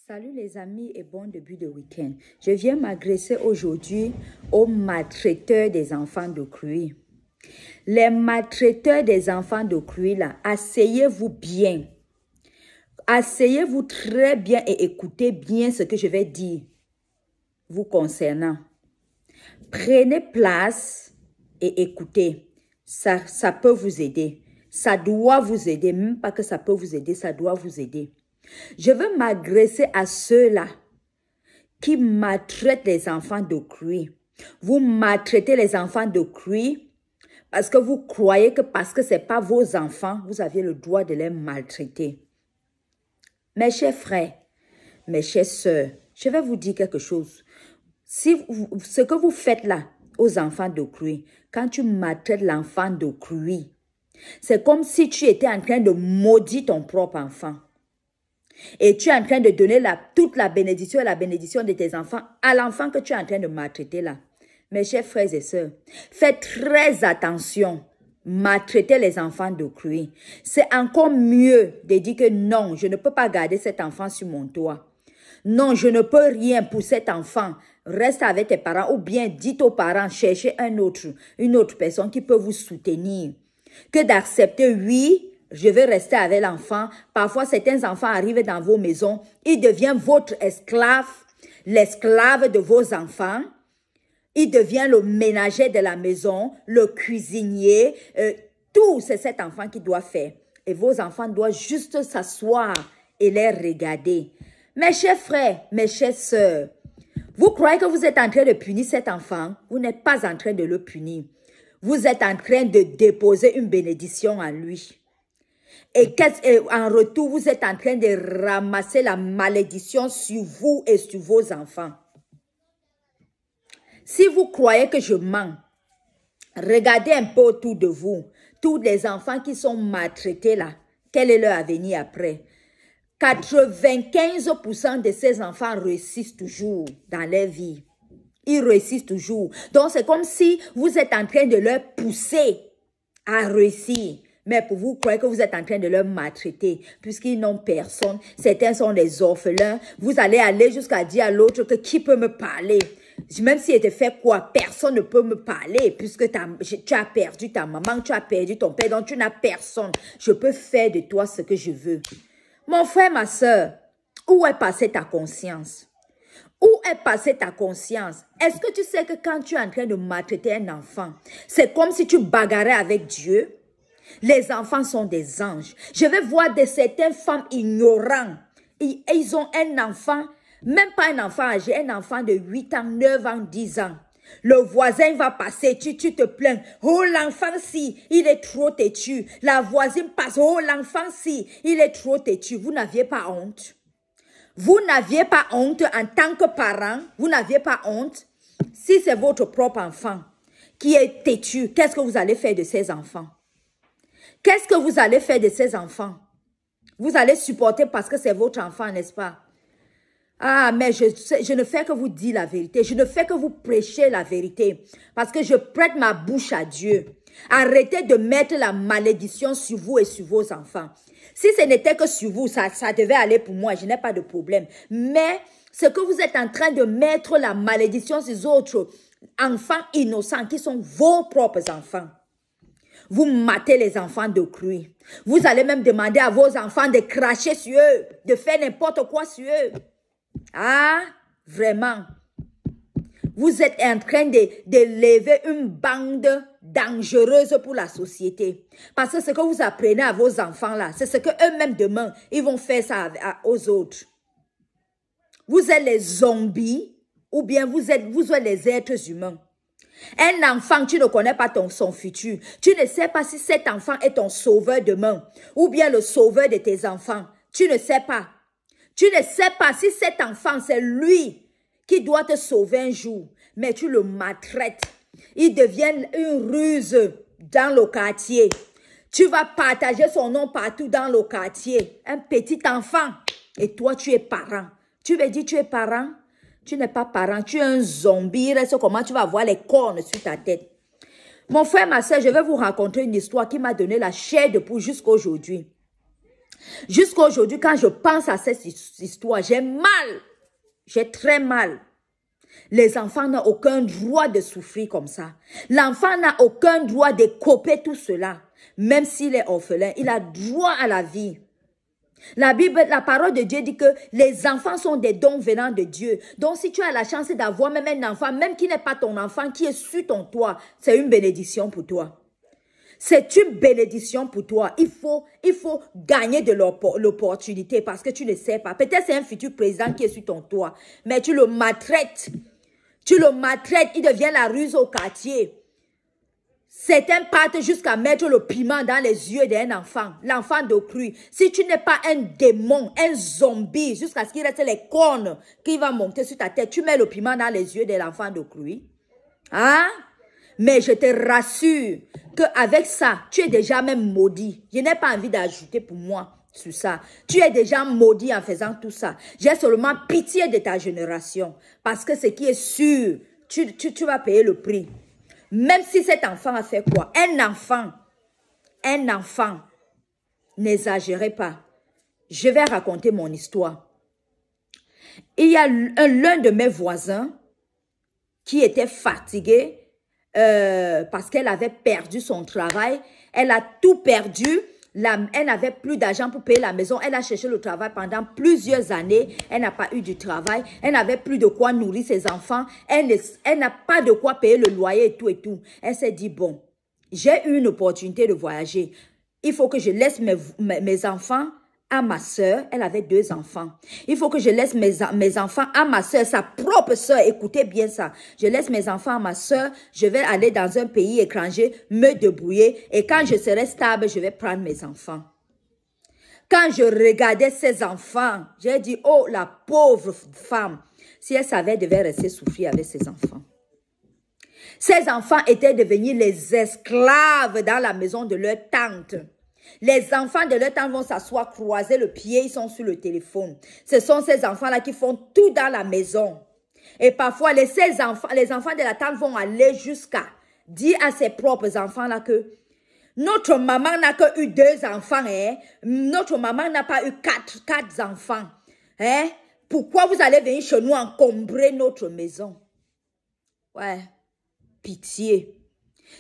Salut les amis et bon début de week-end. Je viens m'adresser aujourd'hui aux maltraiteurs des enfants de Cruy. Les maltraiteurs des enfants de Cruy, là, asseyez-vous bien. Asseyez-vous très bien et écoutez bien ce que je vais dire vous concernant. Prenez place et écoutez. Ça peut vous aider. Ça doit vous aider. Même pas que ça peut vous aider, ça doit vous aider. Je veux m'adresser à ceux-là qui maltraitent les enfants de Cruy. Vous maltraitez les enfants de Cruy parce que vous croyez que parce que ce n'est pas vos enfants, vous aviez le droit de les maltraiter. Mes chers frères, mes chères sœurs, je vais vous dire quelque chose. Ce que vous faites là aux enfants de Cruy, quand tu maltraites l'enfant de Cruy, c'est comme si tu étais en train de maudire ton propre enfant. Et tu es en train de donner toute la bénédiction et la bénédiction de tes enfants à l'enfant que tu es en train de maltraiter là. Mes chers frères et sœurs, faites très attention. Maltraiter les enfants de Cruy. C'est encore mieux de dire que non, je ne peux pas garder cet enfant sur mon toit. Non, je ne peux rien pour cet enfant. Reste avec tes parents ou bien dites aux parents, cherchez une autre personne qui peut vous soutenir. Que d'accepter, oui, je vais rester avec l'enfant. Parfois, certains enfants arrivent dans vos maisons. Ils deviennent votre esclave, l'esclave de vos enfants. Il devient le ménager de la maison, le cuisinier. Tout, c'est cet enfant qui doit faire. Et vos enfants doivent juste s'asseoir et les regarder. Mes chers frères, mes chères sœurs, vous croyez que vous êtes en train de punir cet enfant? Vous n'êtes pas en train de le punir. Vous êtes en train de déposer une bénédiction en lui. Et en retour, vous êtes en train de ramasser la malédiction sur vous et sur vos enfants. Si vous croyez que je mens, regardez un peu autour de vous. Tous les enfants qui sont maltraités là, quel est leur avenir après? 95% de ces enfants réussissent toujours dans leur vie. Ils réussissent toujours. Donc, c'est comme si vous êtes en train de leur pousser à réussir. Mais pour vous, croyez que vous êtes en train de leur maltraiter, puisqu'ils n'ont personne. Certains sont des orphelins. Vous allez aller jusqu'à dire à l'autre que qui peut me parler? Même s'il te fait quoi, personne ne peut me parler, puisque tu as perdu ta maman, tu as perdu ton père, donc tu n'as personne. Je peux faire de toi ce que je veux. Mon frère, ma soeur, où est passée ta conscience? Où est passée ta conscience? Est-ce que tu sais que quand tu es en train de maltraiter un enfant, c'est comme si tu bagarrais avec Dieu? Les enfants sont des anges. Je vais voir certaines femmes ignorantes. Ils ont un enfant, même pas un enfant âgé, un enfant de 8 ans, 9 ans, 10 ans. Le voisin va passer, tu te plains. Oh, l'enfant-ci, il est trop têtu. La voisine passe, oh, l'enfant-ci, il est trop têtu. Vous n'aviez pas honte? Vous n'aviez pas honte en tant que parent? Vous n'aviez pas honte? Si c'est votre propre enfant qui est têtu, qu'est-ce que vous allez faire de ces enfants? Qu'est-ce que vous allez faire de ces enfants? Vous allez supporter parce que c'est votre enfant, n'est-ce pas? Ah, mais je ne fais que vous dire la vérité. Je ne fais que vous prêcher la vérité. Parce que je prête ma bouche à Dieu. Arrêtez de mettre la malédiction sur vous et sur vos enfants. Si ce n'était que sur vous, ça devait aller pour moi. Je n'ai pas de problème. Mais ce que vous êtes en train de mettre la malédiction sur les autres enfants innocents qui sont vos propres enfants. Vous matez les enfants de Cruy. Vous allez même demander à vos enfants de cracher sur eux, de faire n'importe quoi sur eux. Ah, vraiment. Vous êtes en train de lever une bande dangereuse pour la société. Parce que ce que vous apprenez à vos enfants là, c'est ce qu'eux-mêmes demain, ils vont faire ça aux autres. Vous êtes les zombies ou bien vous êtes les êtres humains. Un enfant, tu ne connais pas son futur. Tu ne sais pas si cet enfant est ton sauveur demain ou bien le sauveur de tes enfants. Tu ne sais pas. Tu ne sais pas si cet enfant, c'est lui qui doit te sauver un jour. Mais tu le maltraites. Il devient une ruse dans le quartier. Tu vas partager son nom partout dans le quartier. Un petit enfant. Et toi, tu es parent. Tu veux dire tu es parent? Tu n'es pas parent, tu es un zombie. Reste comment tu vas avoir les cornes sur ta tête. Mon frère, ma soeur, je vais vous raconter une histoire qui m'a donné la chair de poule jusqu'à aujourd'hui. Jusqu'à aujourd'hui, quand je pense à cette histoire, j'ai mal. J'ai très mal. Les enfants n'ont aucun droit de souffrir comme ça. L'enfant n'a aucun droit de coper tout cela. Même s'il est orphelin, il a droit à la vie. La Bible, la parole de Dieu dit que les enfants sont des dons venant de Dieu. Donc si tu as la chance d'avoir même un enfant, même qui n'est pas ton enfant, qui est sur ton toit, c'est une bénédiction pour toi. C'est une bénédiction pour toi. Il faut gagner de l'opportunité parce que tu ne sais pas. Peut-être c'est un futur président qui est sur ton toit, mais tu le maltraites. Tu le maltraites, il devient la ruse au quartier. Certains partent jusqu'à mettre le piment dans les yeux d'un enfant, l'enfant d'autrui. Si tu n'es pas un démon, un zombie, jusqu'à ce qu'il reste les cornes qui vont monter sur ta tête, tu mets le piment dans les yeux de l'enfant d'autrui. Hein? Mais je te rassure qu'avec ça, tu es déjà même maudit. Je n'ai pas envie d'ajouter pour moi sur ça. Tu es déjà maudit en faisant tout ça. J'ai seulement pitié de ta génération. Parce que ce qui est sûr, tu vas payer le prix. Même si cet enfant a fait quoi? Un enfant, n'exagérez pas. Je vais raconter mon histoire. Il y a l'un de mes voisins qui était fatigué parce qu'elle avait perdu son travail. Elle a tout perdu. Elle n'avait plus d'argent pour payer la maison. Elle a cherché le travail pendant plusieurs années. Elle n'a pas eu du travail. Elle n'avait plus de quoi nourrir ses enfants. Elle n'a pas de quoi payer le loyer et tout et tout. Elle s'est dit, bon, j'ai eu une opportunité de voyager. Il faut que je laisse mes enfants à ma soeur. Elle avait 2 enfants. Il faut que je laisse mes enfants à ma soeur, sa propre soeur. Écoutez bien ça. Je laisse mes enfants à ma soeur. Je vais aller dans un pays étranger, me débrouiller. Et quand je serai stable, je vais prendre mes enfants. Quand je regardais ces enfants, j'ai dit, oh, la pauvre femme. Si elle savait, elle devait rester souffrir avec ses enfants. Ces enfants étaient devenus les esclaves dans la maison de leur tante. Les enfants de leur tante vont s'asseoir, croiser le pied, ils sont sur le téléphone. Ce sont ces enfants-là qui font tout dans la maison. Et parfois, les enfants de la tante vont aller jusqu'à dire à ses propres enfants-là que notre maman n'a que eu 2 enfants, hein? Notre maman n'a pas eu 4 enfants. Hein? Pourquoi vous allez venir chez nous encombrer notre maison? Ouais, pitié.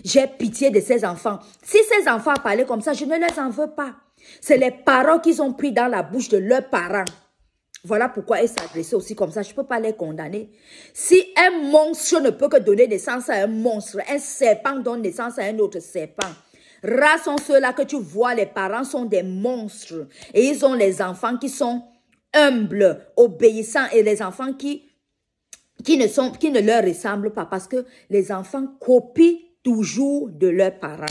J'ai pitié de ces enfants. Si ces enfants parlaient comme ça, je ne les en veux pas. C'est les paroles qu'ils ont pris dans la bouche de leurs parents. Voilà pourquoi ils s'adressaient aussi comme ça. Je ne peux pas les condamner. Si un monstre ne peut que donner naissance à un monstre, un serpent donne naissance à un autre serpent. Rares sont ceux-là que tu vois, les parents sont des monstres. Et ils ont les enfants qui sont humbles, obéissants et les enfants qui ne leur ressemblent pas parce que les enfants copient toujours de leurs parents.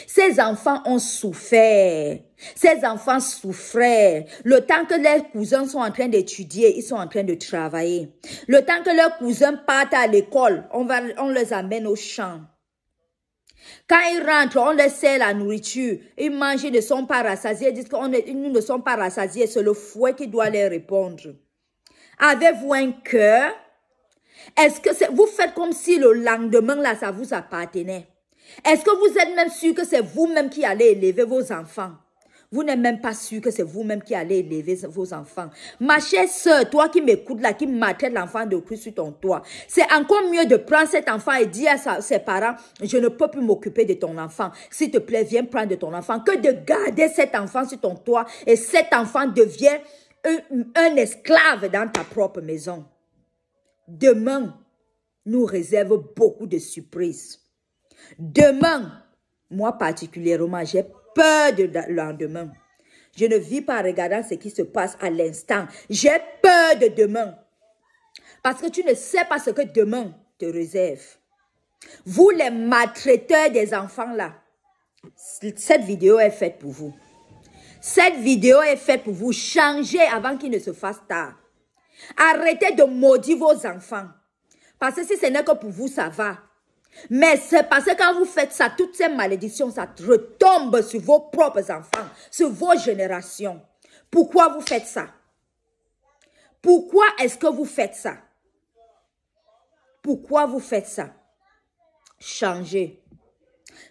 Ces enfants ont souffert. Ces enfants souffraient. Le temps que leurs cousins sont en train d'étudier, ils sont en train de travailler. Le temps que leurs cousins partent à l'école, on les amène au champ. Quand ils rentrent, on leur sert la nourriture. Ils mangent, ils ne sont pas rassasiés. Ils disent que nous ne sommes pas rassasiés. C'est le fouet qui doit leur répondre. Avez-vous un cœur? Est-ce que vous faites comme si le lendemain, là, ça vous appartenait? Est-ce que vous êtes même sûr que c'est vous-même qui allez élever vos enfants? Vous n'êtes même pas sûr que c'est vous-même qui allez élever vos enfants. Ma chère soeur, toi qui m'écoutes là, qui maltraite l'enfant de Christ sur ton toit, c'est encore mieux de prendre cet enfant et dire à ses parents, je ne peux plus m'occuper de ton enfant. S'il te plaît, viens prendre de ton enfant. Que de garder cet enfant sur ton toit et cet enfant devient un esclave dans ta propre maison. Demain nous réserve beaucoup de surprises. Demain, moi particulièrement, j'ai peur de lendemain. Je ne vis pas en regardant ce qui se passe à l'instant. J'ai peur de demain. Parce que tu ne sais pas ce que demain te réserve. Vous, les maltraiteurs des enfants là, cette vidéo est faite pour vous. Cette vidéo est faite pour vous. Changez avant qu'il ne se fasse tard. Arrêtez de maudire vos enfants. Parce que si ce n'est que pour vous, ça va. Mais c'est parce que quand vous faites ça, toutes ces malédictions, ça retombe sur vos propres enfants, sur vos générations. Pourquoi vous faites ça? Pourquoi est-ce que vous faites ça? Pourquoi vous faites ça? Changez.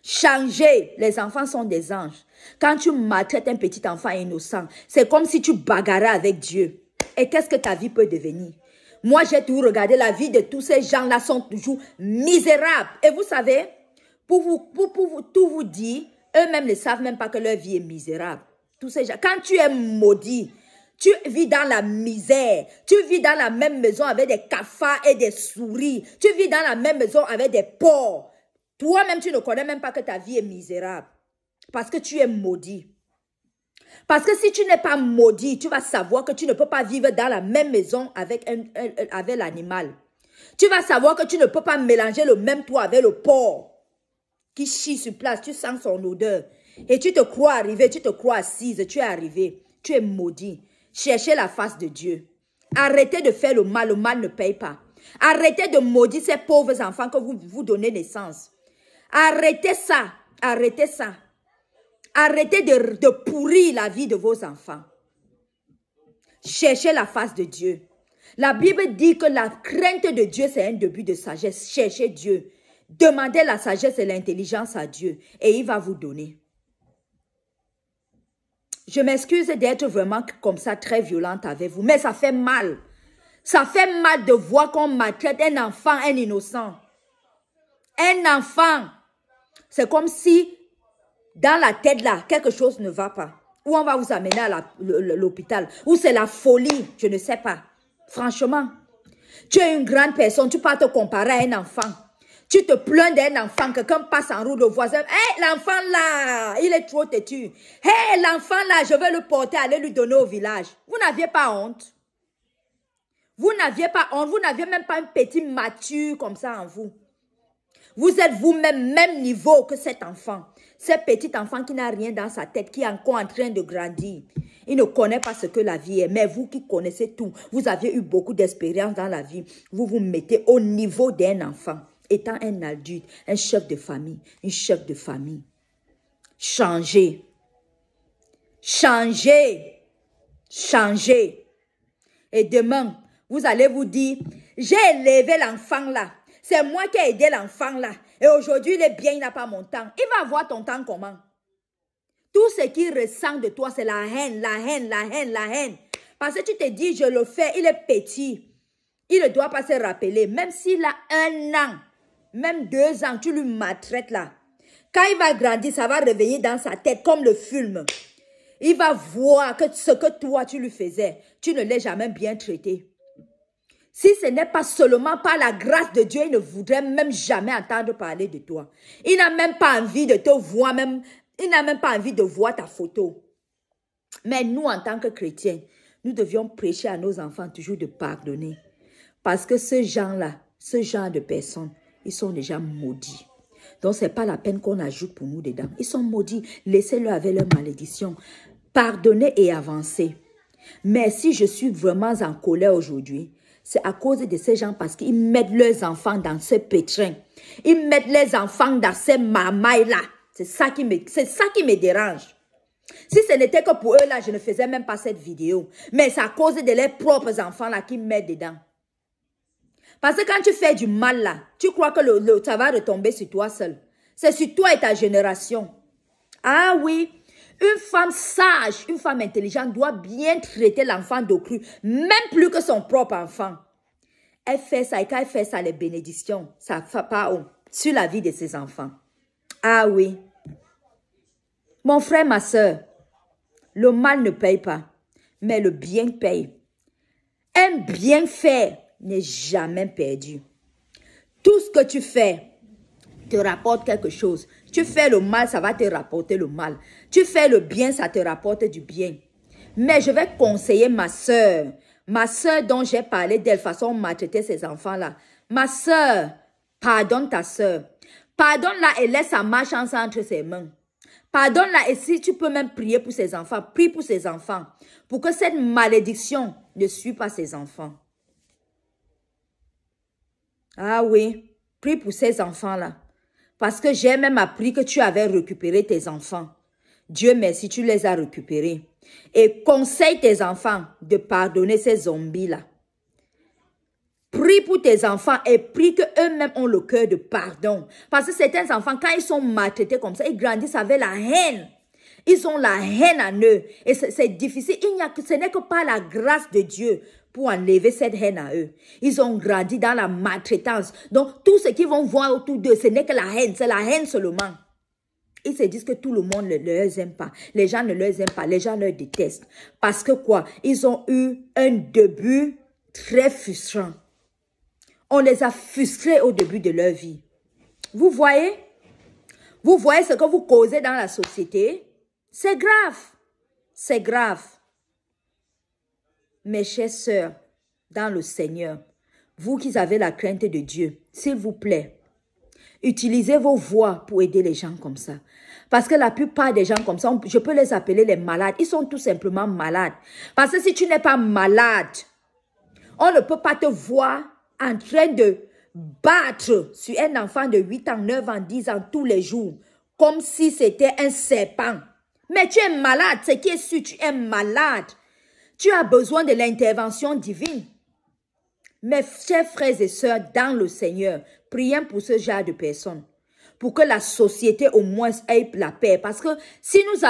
Changez. Les enfants sont des anges. Quand tu maltraites un petit enfant innocent, c'est comme si tu bagarrais avec Dieu. Et qu'est-ce que ta vie peut devenir? Moi, j'ai toujours regardé la vie de tous ces gens-là sont toujours misérables. Et vous savez, pour tout vous dire, eux-mêmes ne savent même pas que leur vie est misérable. Tous ces gens, quand tu es maudit, tu vis dans la misère, tu vis dans la même maison avec des cafards et des souris, tu vis dans la même maison avec des porcs. Toi-même, tu ne connais même pas que ta vie est misérable parce que tu es maudit. Parce que si tu n'es pas maudit, tu vas savoir que tu ne peux pas vivre dans la même maison avec l'animal. Tu vas savoir que tu ne peux pas mélanger le même toit avec le porc qui chie sur place. Tu sens son odeur. Et tu te crois arrivé, tu te crois assise, tu es arrivé. Tu es maudit. Cherchez la face de Dieu. Arrêtez de faire le mal ne paye pas. Arrêtez de maudire ces pauvres enfants que vous donnez naissance. Arrêtez ça. Arrêtez ça. Arrêtez de pourrir la vie de vos enfants. Cherchez la face de Dieu. La Bible dit que la crainte de Dieu, c'est un début de sagesse. Cherchez Dieu. Demandez la sagesse et l'intelligence à Dieu et il va vous donner. Je m'excuse d'être vraiment comme ça, très violente avec vous, mais ça fait mal. Ça fait mal de voir qu'on maltraite un enfant, un innocent. Un enfant. C'est comme si dans la tête là, quelque chose ne va pas. Ou on va vous amener à l'hôpital. Ou c'est la folie, je ne sais pas. Franchement, tu es une grande personne, tu peux te comparer à un enfant. Tu te plains d'un enfant, quelqu'un passe en route, le voisin, hé, l'enfant là, il est trop têtu. Hé, l'enfant là, je vais le porter, aller lui donner au village. Vous n'aviez pas honte. Vous n'aviez pas honte, vous n'aviez même pas un petit mature comme ça en vous. Vous êtes vous-même, même niveau que cet enfant. Ce petit enfant qui n'a rien dans sa tête, qui est encore en train de grandir. Il ne connaît pas ce que la vie est. Mais vous qui connaissez tout, vous avez eu beaucoup d'expérience dans la vie. Vous vous mettez au niveau d'un enfant. Étant un adulte, un chef de famille, une chef de famille. Changez. Changez. Changez. Et demain, vous allez vous dire, j'ai élevé l'enfant là. C'est moi qui ai aidé l'enfant là. Et aujourd'hui, il est bien, il n'a pas mon temps. Il va avoir ton temps comment? Tout ce qu'il ressent de toi, c'est la haine, la haine, la haine, la haine. Parce que tu te dis, je le fais, il est petit. Il ne doit pas se rappeler. Même s'il a 1 an, même 2 ans, tu lui maltraites là. Quand il va grandir, ça va revenir dans sa tête comme le film. Il va voir que ce que toi, tu lui faisais, tu ne l'as jamais bien traité. Si ce n'est pas seulement par la grâce de Dieu, il ne voudrait même jamais entendre parler de toi. Il n'a même pas envie de te voir, même, il n'a même pas envie de voir ta photo. Mais nous, en tant que chrétiens, nous devions prêcher à nos enfants toujours de pardonner. Parce que ce genre-là, ce genre de personnes, ils sont déjà maudits. Donc, ce n'est pas la peine qu'on ajoute pour nous dedans. Ils sont maudits. Laissez-le avec leur malédiction. Pardonnez et avancez. Mais si je suis vraiment en colère aujourd'hui, c'est à cause de ces gens parce qu'ils mettent leurs enfants dans ce pétrin. Ils mettent les enfants dans ces marmailles-là. C'est ça qui me dérange. Si ce n'était que pour eux, là, je ne faisais même pas cette vidéo. Mais c'est à cause de leurs propres enfants, là, qui mettent dedans. Parce que quand tu fais du mal, là, tu crois que ça va retomber sur toi seul. C'est sur toi et ta génération. Ah oui. Une femme sage, une femme intelligente doit bien traiter l'enfant d'autrui, même plus que son propre enfant. Elle fait ça et quand elle fait ça, les bénédictions, ça fait pas sur la vie de ses enfants. Ah oui. Mon frère, ma soeur, le mal ne paye pas, mais le bien paye. Un bienfait n'est jamais perdu. Tout ce que tu fais te rapporte quelque chose. Tu fais le mal, ça va te rapporter le mal. Tu fais le bien, ça te rapporte du bien. Mais je vais conseiller ma soeur dont j'ai parlé d'elle façon maltraiter ses enfants-là. Ma soeur, pardonne ta soeur. Pardonne-la et laisse sa malchance entre ses mains. Pardonne-la et si tu peux même prier pour ses enfants, prie pour ses enfants. Pour que cette malédiction ne suive pas ses enfants. Ah oui, prie pour ces enfants-là. Parce que j'ai même appris que tu avais récupéré tes enfants. Dieu merci, tu les as récupérés. Et conseille tes enfants de pardonner ces zombies-là. Prie pour tes enfants et prie qu'eux-mêmes ont le cœur de pardon. Parce que certains enfants, quand ils sont maltraités comme ça, ils grandissent avec la haine. Ils ont la haine en eux. Et c'est difficile. Ce n'est que par la grâce de Dieu pour enlever cette haine à eux. Ils ont grandi dans la maltraitance. Donc, tout ce qu'ils vont voir autour d'eux, ce n'est que la haine. C'est la haine seulement. Ils se disent que tout le monde ne les aime pas. Les gens ne les aiment pas. Les gens les détestent. Parce que quoi? Ils ont eu un début très frustrant. On les a frustrés au début de leur vie. Vous voyez? Vous voyez ce que vous causez dans la société? C'est grave. C'est grave. Mes chères sœurs, dans le Seigneur, vous qui avez la crainte de Dieu, s'il vous plaît, utilisez vos voix pour aider les gens comme ça. Parce que la plupart des gens comme ça, je peux les appeler les malades. Ils sont tout simplement malades. Parce que si tu n'es pas malade, on ne peut pas te voir en train de battre sur un enfant de 8 ans, 9 ans, 10 ans tous les jours, comme si c'était un serpent. Mais tu es malade, ce qui est sûr, tu es malade. Tu as besoin de l'intervention divine. Mes chers frères et sœurs, dans le Seigneur, prions pour ce genre de personnes. Pour que la société au moins ait la paix. Parce que si nous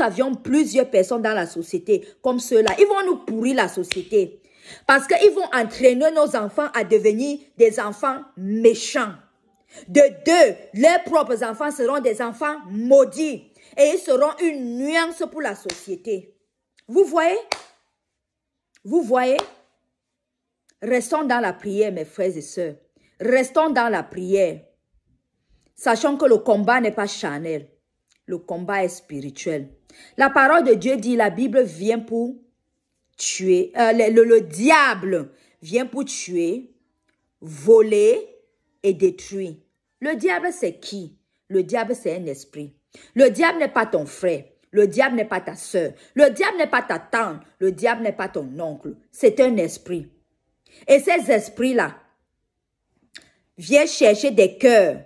avions plusieurs personnes dans la société comme ceux-là, ils vont nous pourrir la société. Parce qu'ils vont entraîner nos enfants à devenir des enfants méchants. De deux, leurs propres enfants seront des enfants maudits. Et ils seront une nuance pour la société. Vous voyez? Vous voyez? Restons dans la prière, mes frères et sœurs. Restons dans la prière. Sachant que le combat n'est pas charnel. Le combat est spirituel. La parole de Dieu dit, la Bible vient pour tuer. Le diable vient pour tuer, voler et détruire. Le diable, c'est qui? Le diable, c'est un esprit. Le diable n'est pas ton frère. Le diable n'est pas ta soeur. Le diable n'est pas ta tante. Le diable n'est pas ton oncle. C'est un esprit. Et ces esprits-là viennent chercher des cœurs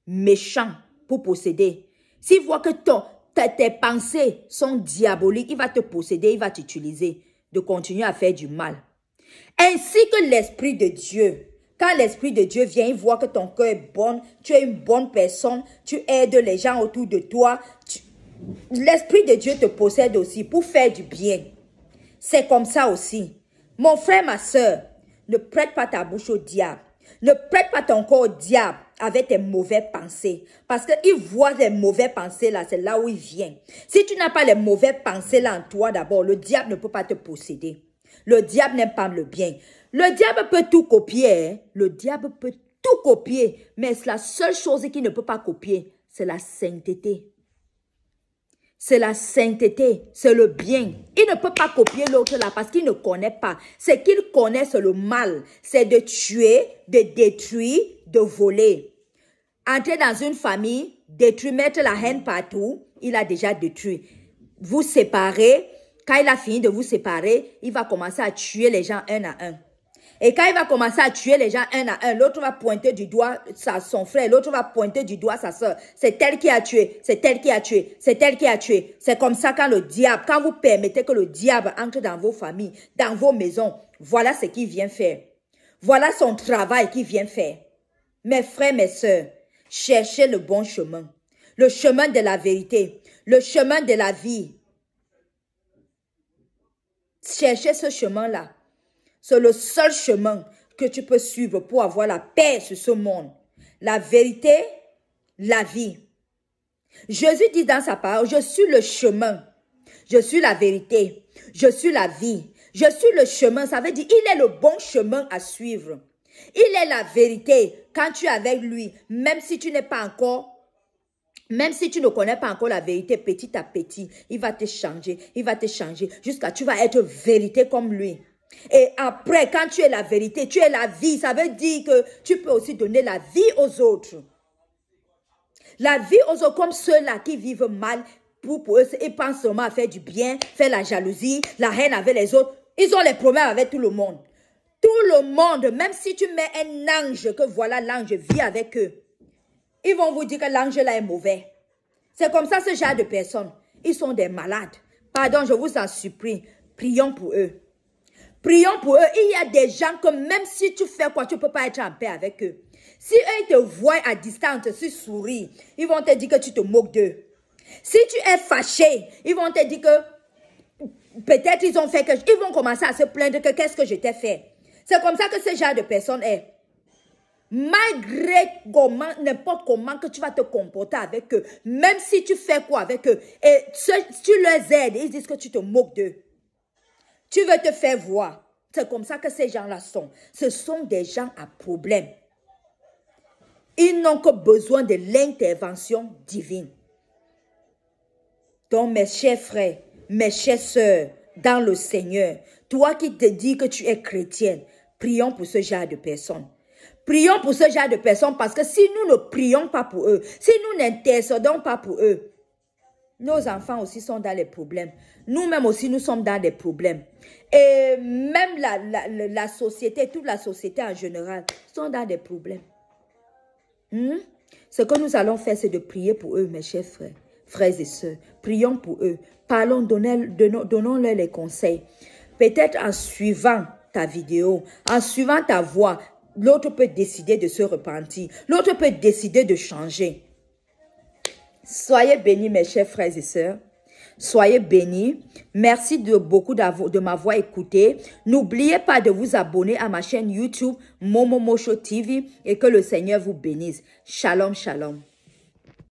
méchants pour posséder. S'il voit que tes pensées sont diaboliques, il va te posséder, il va t'utiliser de continuer à faire du mal. Ainsi que l'Esprit de Dieu. Quand l'Esprit de Dieu vient, il voit que ton cœur est bon, tu es une bonne personne, tu aides les gens autour de toi. L'Esprit de Dieu te possède aussi pour faire du bien. C'est comme ça aussi. Mon frère, ma soeur, ne prête pas ta bouche au diable. Ne prête pas ton corps au diable avec tes mauvaises pensées. Parce qu'il voit les mauvaises pensées là, c'est là où il vient. Si tu n'as pas les mauvaises pensées là en toi d'abord, le diable ne peut pas te posséder. Le diable n'aime pas le bien. Le diable peut tout copier. Hein? Le diable peut tout copier. Mais la seule chose qu'il ne peut pas copier, c'est la sainteté. C'est la sainteté, c'est le bien. Il ne peut pas copier l'autre là parce qu'il ne connaît pas. Ce qu'il connaît, c'est le mal. C'est de tuer, de détruire, de voler. Entrer dans une famille, détruire, mettre la haine partout, il a déjà détruit. Vous séparez, quand il a fini de vous séparer, il va commencer à tuer les gens un à un. Et quand il va commencer à tuer les gens un à un, l'autre va pointer du doigt son frère, l'autre va pointer du doigt sa soeur. C'est elle qui a tué, c'est elle qui a tué, c'est elle qui a tué. C'est comme ça quand le diable, quand vous permettez que le diable entre dans vos familles, dans vos maisons, voilà ce qu'il vient faire. Voilà son travail qu'il vient faire. Mes frères, mes sœurs, cherchez le bon chemin. Le chemin de la vérité, le chemin de la vie. Cherchez ce chemin-là. C'est le seul chemin que tu peux suivre pour avoir la paix sur ce monde. La vérité, la vie. Jésus dit dans sa parole, je suis le chemin, je suis la vérité, je suis la vie. Je suis le chemin, ça veut dire il est le bon chemin à suivre. Il est la vérité. Quand tu es avec lui, même si tu n'es pas encore, même si tu ne connais pas encore la vérité, petit à petit, il va te changer, jusqu'à tu vas être vérité comme lui. Et après, quand tu es la vérité, tu es la vie. Ça veut dire que tu peux aussi donner la vie aux autres. La vie aux autres, comme ceux-là qui vivent mal, pour eux, ils pensent seulement à faire du bien, faire la jalousie, la haine avec les autres. Ils ont les problèmes avec tout le monde. Tout le monde, même si tu mets un ange, que voilà, l'ange vit avec eux. Ils vont vous dire que l'ange là est mauvais. C'est comme ça ce genre de personnes. Ils sont des malades. Pardon, je vous en supplie. Prions pour eux. Prions pour eux. Il y a des gens que même si tu fais quoi, tu ne peux pas être en paix avec eux. Si eux ils te voient à distance, si sourire, ils vont te dire que tu te moques d'eux. Si tu es fâché, ils vont te dire que peut-être ils ont fait que... Ils vont commencer à se plaindre que qu'est-ce que je t'ai fait. C'est comme ça que ce genre de personne est. Malgré comment, n'importe comment que tu vas te comporter avec eux, même si tu fais quoi avec eux, et tu les aides, ils disent que tu te moques d'eux. Tu veux te faire voir. C'est comme ça que ces gens-là sont. Ce sont des gens à problème. Ils n'ont que besoin de l'intervention divine. Donc, mes chers frères, mes chères sœurs, dans le Seigneur, toi qui te dis que tu es chrétienne, prions pour ce genre de personnes. Prions pour ce genre de personnes parce que si nous ne prions pas pour eux, si nous n'intercédons pas pour eux, nos enfants aussi sont dans les problèmes. Nous-mêmes aussi, nous sommes dans des problèmes. Et même la société, toute la société en général, sont dans des problèmes. Ce que nous allons faire, c'est de prier pour eux, mes chers frères, frères et sœurs. Prions pour eux. Parlons, donnons-leur les conseils. Peut-être en suivant ta vidéo, en suivant ta voix, l'autre peut décider de se repentir. L'autre peut décider de changer. Soyez bénis, mes chers frères et sœurs. Soyez bénis. Merci beaucoup de m'avoir écouté. N'oubliez pas de vous abonner à ma chaîne YouTube Momo Mosho TV et que le Seigneur vous bénisse. Shalom, shalom.